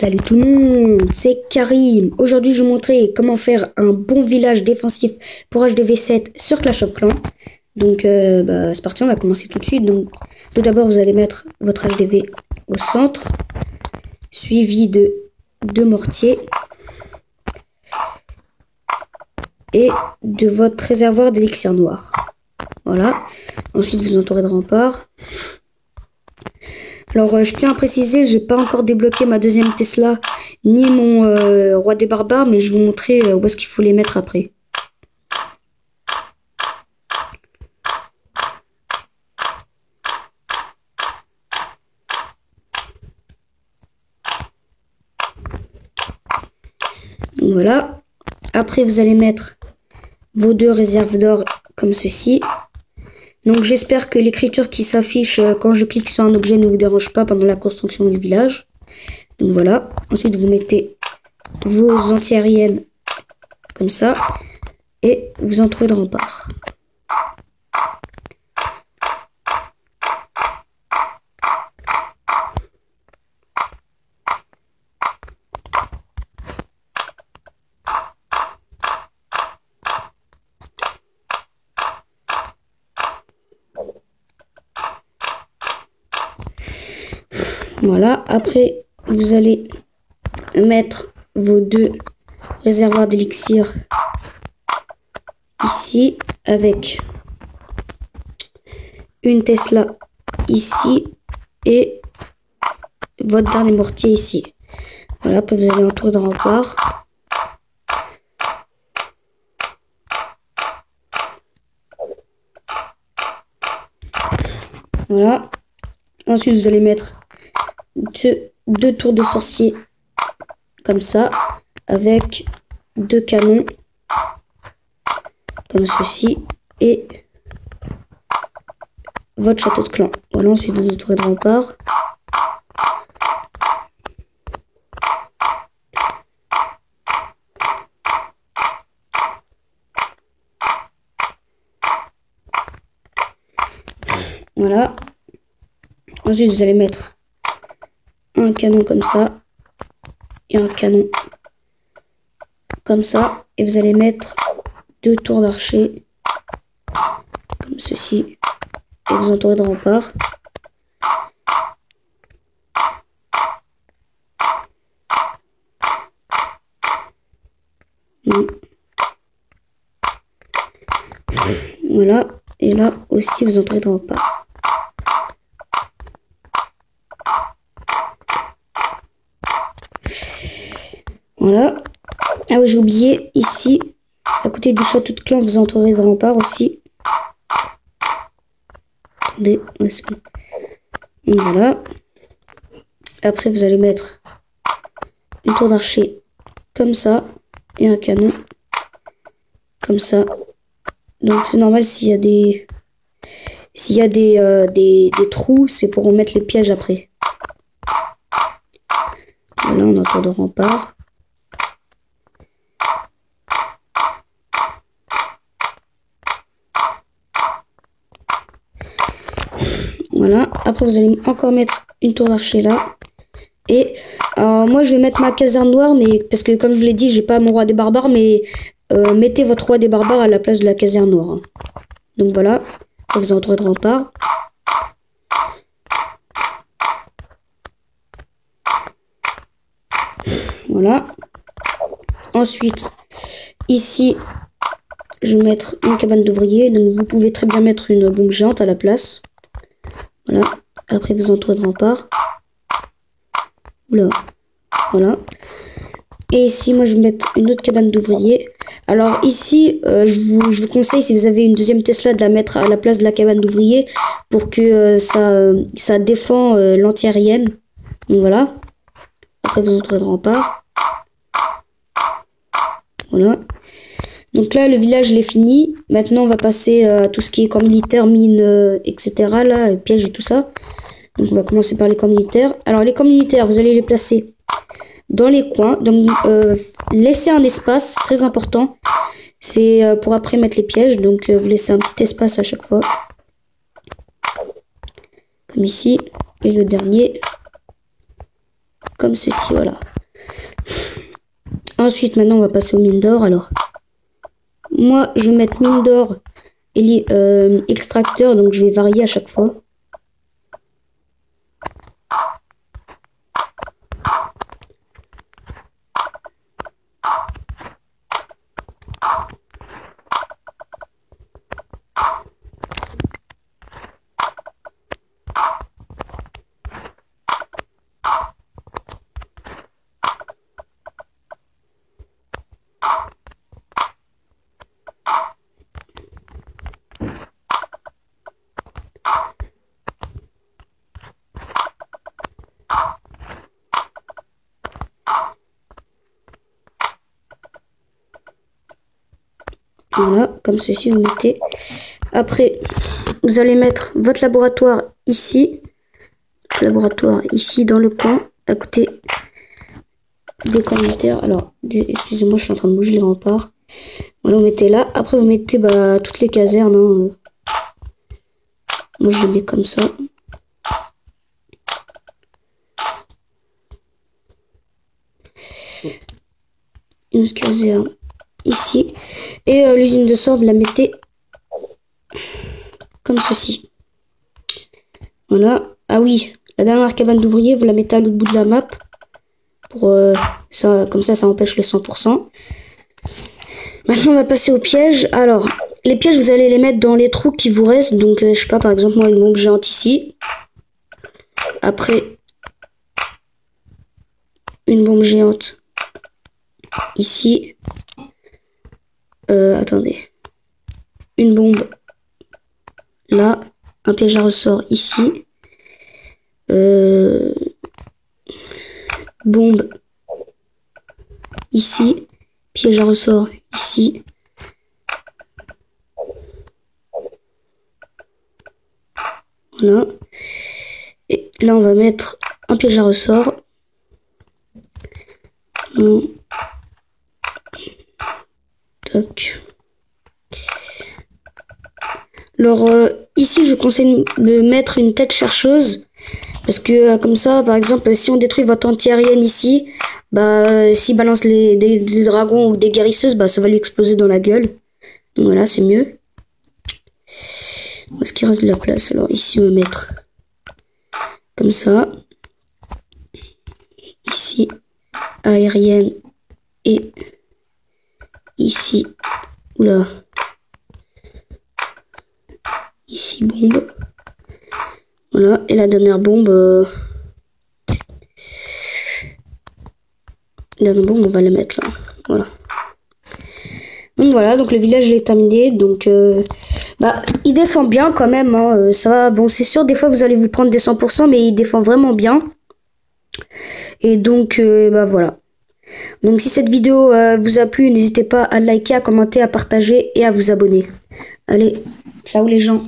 Salut tout le monde, c'est Karim. Aujourd'hui, je vais vous montrer comment faire un bon village défensif pour HDV7 sur Clash of Clans. Donc, c'est parti, on va commencer tout de suite. Donc, tout d'abord, vous allez mettre votre HDV au centre, suivi de 2 mortiers et de votre réservoir d'élixir noir. Voilà. Ensuite, vous entourez de remparts. Alors, je tiens à préciser, j'ai pas encore débloqué ma deuxième Tesla ni mon roi des barbares, mais je vais vous montrer où est-ce qu'il faut les mettre après. Donc voilà. Après, vous allez mettre vos 2 réserves d'or comme ceci. Donc j'espère que l'écriture qui s'affiche quand je clique sur un objet ne vous dérange pas pendant la construction du village. Donc voilà. Ensuite, vous mettez vos anti-aériennes comme ça et vous entourez de remparts. Voilà, après vous allez mettre vos 2 réservoirs d'élixir ici avec une Tesla ici et votre dernier mortier ici. Voilà, après vous allez entourer de remparts. Voilà, ensuite vous allez mettre 2 tours de sorcier comme ça avec 2 canons comme ceci et votre château de clan. Voilà, ensuite vous entourez de remparts. Voilà, ensuite vous allez mettre un canon comme ça et un canon comme ça et vous allez mettre 2 tours d'archer comme ceci et vous entourez de remparts. Voilà, et là aussi vous entourez de remparts. Voilà. Ah oui, j'ai oublié, ici, à côté du château de clan, vous entourez de remparts aussi. Attendez, voilà. Après, vous allez mettre une tour d'archer comme ça et un canon comme ça. Donc c'est normal s'il y a des trous, c'est pour en mettre les pièges après. Voilà, on entoure de remparts. Voilà, après vous allez encore mettre une tour d'archer là. Et moi je vais mettre ma caserne noire, mais parce que comme je l'ai dit, j'ai pas mon roi des barbares, mais mettez votre roi des barbares à la place de la caserne noire. Donc voilà, vous entourez de remparts. Voilà. Ensuite, ici, je vais mettre une cabane d'ouvriers. Donc vous pouvez très bien mettre une bombe géante à la place. Voilà. Après vous entourez de remparts. Oula. Voilà. Et ici, moi, je vais mettre une autre cabane d'ouvriers. Alors ici, je vous conseille, si vous avez une deuxième Tesla, de la mettre à la place de la cabane d'ouvriers pour que ça défend l'anti-aérienne. Donc voilà. Après vous entourez de remparts. Voilà. Donc là, le village, il est fini. Maintenant, on va passer à tout ce qui est camp militaire, mine, etc. Là, pièges et tout ça. Donc on va commencer par les camps militaires. Alors les camps militaires, vous allez les placer dans les coins. Donc laissez un espace, très important. C'est pour après mettre les pièges. Donc vous laissez un petit espace à chaque fois. Comme ici. Et le dernier. comme ceci, voilà. Ensuite, maintenant, on va passer aux mines d'or. Alors, moi, je vais mettre mine d'or et extracteur, donc je vais varier à chaque fois. Voilà, comme ceci, vous mettez. Après, vous allez mettre votre laboratoire ici. Laboratoire ici dans le coin, à côté des commentaires. Alors, excusez-moi, je suis en train de bouger les remparts. Voilà, vous mettez là. Après, vous mettez toutes les casernes. Hein. Moi, je les mets comme ça. Une caserne ici. Et l'usine de sort, vous la mettez comme ceci. Voilà. Ah oui, la dernière cabane d'ouvriers, vous la mettez à l'autre bout de la map. Pour ça, comme ça empêche le 100%. Maintenant, on va passer aux pièges. Alors, les pièges, vous allez les mettre dans les trous qui vous restent. Donc, je sais pas, par exemple, moi, une bombe géante ici. Après, une bombe géante ici. Attendez. Une bombe là. Un piège à ressort ici. Bombe ici. Piège à ressort ici. Voilà. Et là, on va mettre un piège à ressort. Toc. Alors, ici, je conseille de mettre une tête chercheuse. Parce que, comme ça, par exemple, si on détruit votre anti-aérienne ici, s'il balance des dragons ou des guérisseuses, ça va lui exploser dans la gueule. Donc voilà, c'est mieux. Est-ce qu'il reste de la place? Alors, ici, on va mettre comme ça. Ici, aérienne. Et ici, oula. Ici, bombe. Voilà, et la dernière bombe, on va la mettre là. Voilà. Donc voilà, donc le village est terminé. Donc il défend bien quand même. Hein, ça, bon, c'est sûr, des fois vous allez vous prendre des 100%, mais il défend vraiment bien. Et donc voilà. Donc si cette vidéo vous a plu, n'hésitez pas à liker, à commenter, à partager et à vous abonner. Allez, ciao les gens.